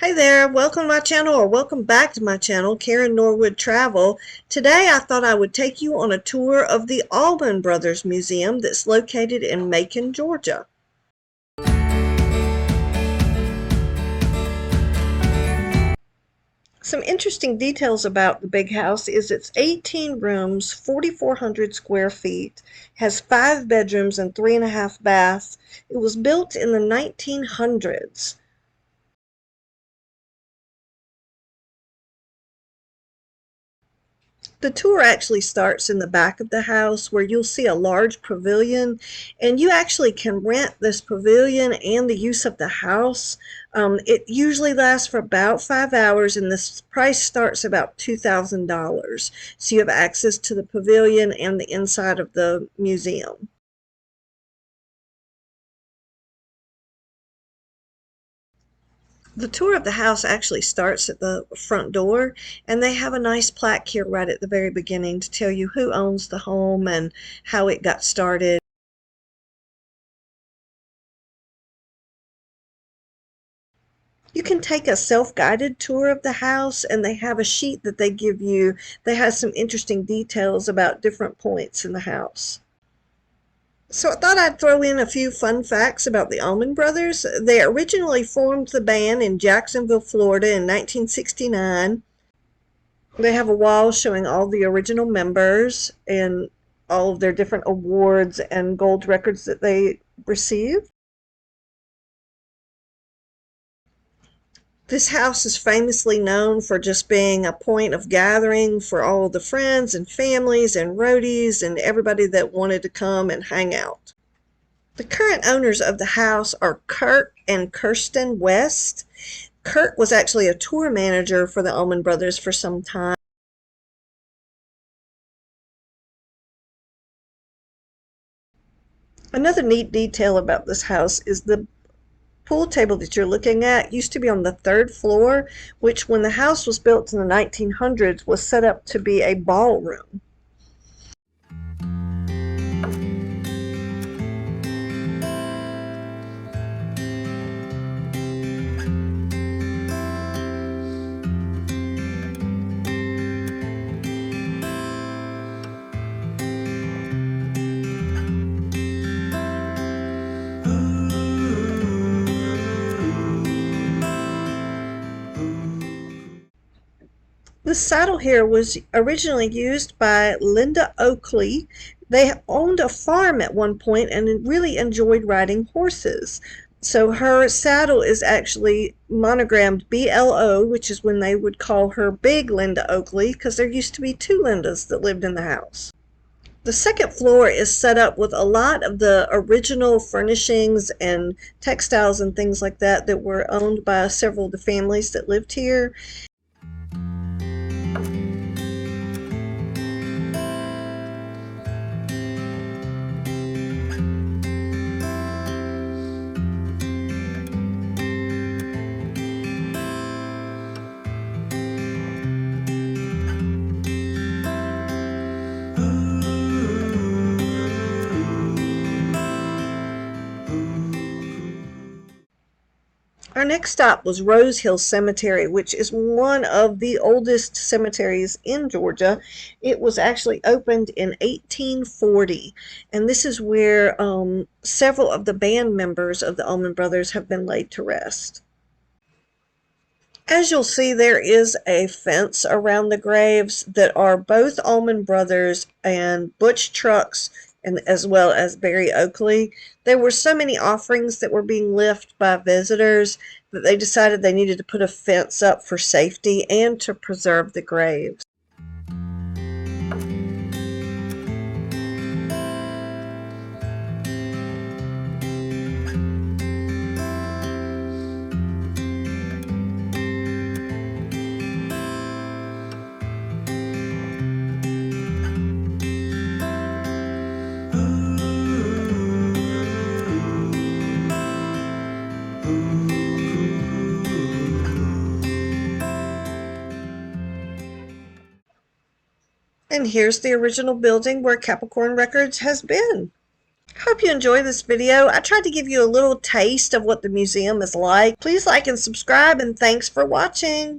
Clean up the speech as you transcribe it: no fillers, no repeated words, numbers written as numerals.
Hey there, welcome to my channel or welcome back to my channel, Karen Norwood Travel. Today I thought I would take you on a tour of the Allman Brothers Museum that's located in Macon, Georgia. Some interesting details about the big house is it's 18 rooms, 4,400 square feet, has 5 bedrooms and 3.5 baths. It was built in the 1900s. The tour actually starts in the back of the house where you'll see a large pavilion, and you actually can rent this pavilion and the use of the house. It usually lasts for about 5 hours, and this price starts about $2,000. So you have access to the pavilion and the inside of the museum. The tour of the house actually starts at the front door, and they have a nice plaque here right at the very beginning to tell you who owns the home and how it got started. You can take a self-guided tour of the house, and they have a sheet that they give you that has some interesting details about different points in the house. So I thought I'd throw in a few fun facts about the Allman Brothers. They originally formed the band in Jacksonville, Florida in 1969. They have a wall showing all the original members and all of their different awards and gold records that they received. This house is famously known for just being a point of gathering for all the friends and families and roadies and everybody that wanted to come and hang out. The current owners of the house are Kurt and Kirsten West. Kurt was actually a tour manager for the Allman Brothers for some time. Another neat detail about this house is the pool table that you're looking at used to be on the 3rd floor, which when the house was built in the 1900s was set up to be a ballroom. This saddle here was originally used by Linda Oakley. They owned a farm at one point and really enjoyed riding horses. So her saddle is actually monogrammed BLO, which is when they would call her Big Linda Oakley, because there used to be 2 Lindas that lived in the house. The 2nd floor is set up with a lot of the original furnishings and textiles and things like that that were owned by several of the families that lived here. Our next stop was Rosehill Cemetery, which is one of the oldest cemeteries in Georgia. It was actually opened in 1840, and this is where several of the band members of the Allman Brothers have been laid to rest. As you'll see, there is a fence around the graves that are both Allman Brothers and Butch Trucks, and as well as Barry Oakley. There were so many offerings that were being left by visitors that they decided they needed to put a fence up for safety and to preserve the graves. And here's the original building where Capricorn Records has been. Hope you enjoy this video. I tried to give you a little taste of what the museum is like. Please like and subscribe, and thanks for watching.